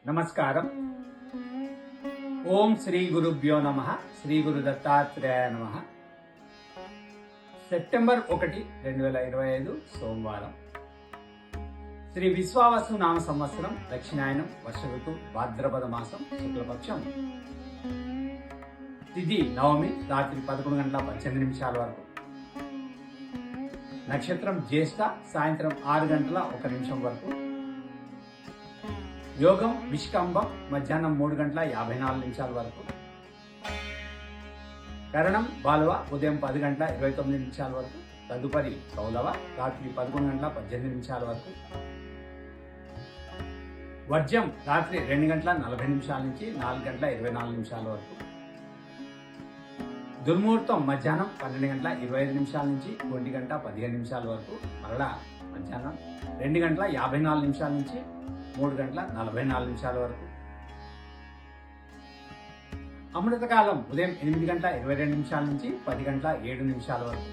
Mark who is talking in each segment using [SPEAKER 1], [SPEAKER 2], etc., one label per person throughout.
[SPEAKER 1] నమస్కారం. ఓం శ్రీ గురుభ్యో నమః. శ్రీ గురు దత్తాత్రేయ నమః. సెప్టెంబర్ 1, 2025 సోమవారం. శ్రీ విశ్వావసు నామ సంవత్సరం, దక్షిణాయనం, వర్ష ఋతు, భాద్రపద మాసం, శుక్లపక్షం, తిథి నవమి, రాత్రి 11:18 వరకు. నక్షత్రం జ్యేష్ఠ, సాయంత్రం 6:01 వరకు. యోగం విష్కంభం, మధ్యాహ్నం 3:54 వరకు. కరణం బాలువ, ఉదయం 10:29 వరకు. తదుపరి కౌలవ, రాత్రి 11:18 వరకు. వర్జ్యం రాత్రి 2:40 నుంచి 4:24 వరకు. దుర్ముహూర్తం మధ్యాహ్నం 12:25 నుంచి 1:15 వరకు. మరలా మధ్యాహ్నం 2:54 నుంచి 3:44 వరకు. అమృతకాలం ఉదయం 8:22 నుంచి 10:07 వరకు.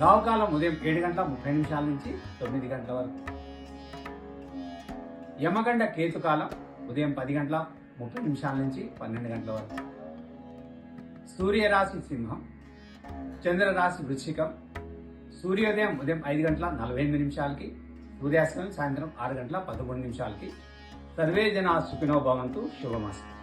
[SPEAKER 1] రావుకాలం ఉదయం 7:30 నుంచి 9 వరకు. యమగండ కేతుకాలం ఉదయం 10:30 నుంచి 12 వరకు. సూర్యరాశి సింహం, చంద్రరాశి వృశ్చికం. సూర్యోదయం ఉదయం 5:48, సూర్యాస్తమయం సాయంత్రం 6:13. సర్వే జనా సుఖినో భవంతు. శుభమస్తు.